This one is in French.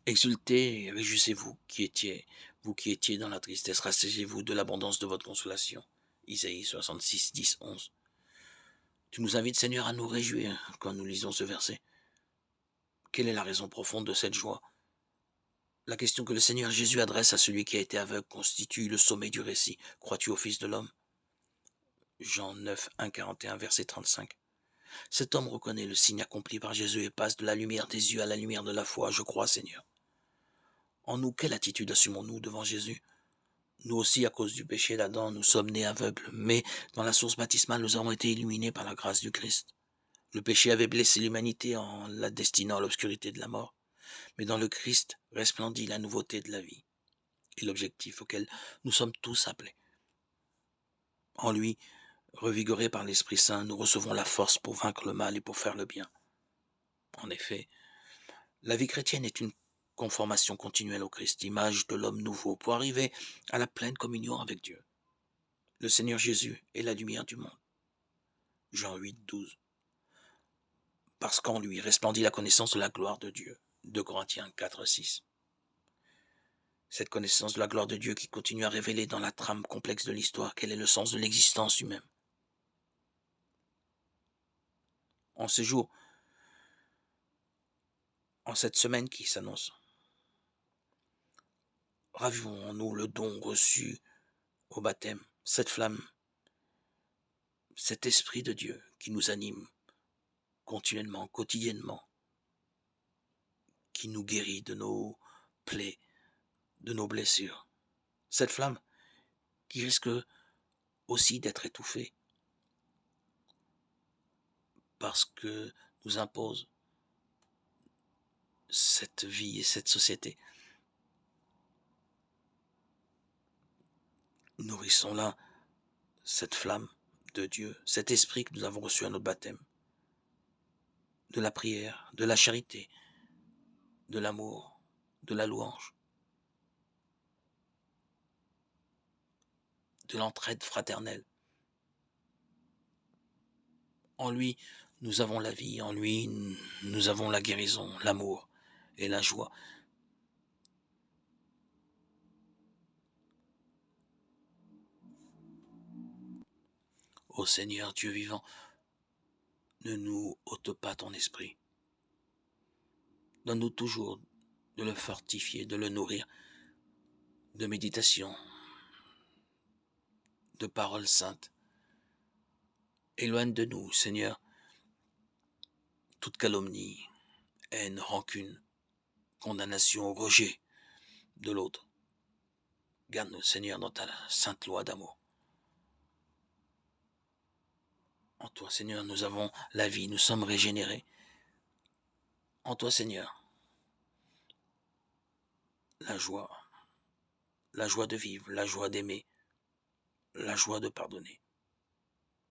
Exultez et réjouissez-vous vous qui étiez dans la tristesse, rassasiez-vous de l'abondance de votre consolation. Isaïe 66, 10, 11. Tu nous invites, Seigneur, à nous réjouir quand nous lisons ce verset. Quelle est la raison profonde de cette joie? La question que le Seigneur Jésus adresse à celui qui a été aveugle constitue le sommet du récit. Crois-tu au Fils de l'homme? Jean 9, 1, 41, verset 35. Cet homme reconnaît le signe accompli par Jésus et passe de la lumière des yeux à la lumière de la foi. Je crois, Seigneur. En nous, quelle attitude assumons-nous devant Jésus? Nous aussi, à cause du péché d'Adam, nous sommes nés aveugles, mais dans la source baptismale, nous avons été illuminés par la grâce du Christ. Le péché avait blessé l'humanité en la destinant à l'obscurité de la mort, mais dans le Christ resplendit la nouveauté de la vie et l'objectif auquel nous sommes tous appelés. En lui, revigorés par l'Esprit Saint, nous recevons la force pour vaincre le mal et pour faire le bien. En effet, la vie chrétienne est une conformation continuelle au Christ, image de l'homme nouveau, pour arriver à la pleine communion avec Dieu. Le Seigneur Jésus est la lumière du monde. Jean 8, 12. Parce qu'en lui resplendit la connaissance de la gloire de Dieu. 2 Corinthiens 4, 6. Cette connaissance de la gloire de Dieu qui continue à révéler dans la trame complexe de l'histoire quel est le sens de l'existence humaine. En ce jour, en cette semaine qui s'annonce, ravivons en nous le don reçu au baptême, cette flamme, cet esprit de Dieu qui nous anime continuellement, quotidiennement, qui nous guérit de nos plaies, de nos blessures. Cette flamme qui risque aussi d'être étouffée parce que nous impose cette vie et cette société. Nourrissons-la, cette flamme de Dieu, cet esprit que nous avons reçu à notre baptême, de la prière, de la charité, de l'amour, de la louange, de l'entraide fraternelle. En lui, nous avons la vie, en lui, nous avons la guérison, l'amour et la joie. Ô Seigneur Dieu vivant, ne nous ôte pas ton esprit. Donne-nous toujours de le fortifier, de le nourrir, de méditation, de paroles saintes. Éloigne de nous, Seigneur, toute calomnie, haine, rancune, condamnation, rejet de l'autre. Garde-nous, Seigneur, dans ta sainte loi d'amour. En toi, Seigneur, nous avons la vie, nous sommes régénérés. En toi, Seigneur, la joie de vivre, la joie d'aimer, la joie de pardonner.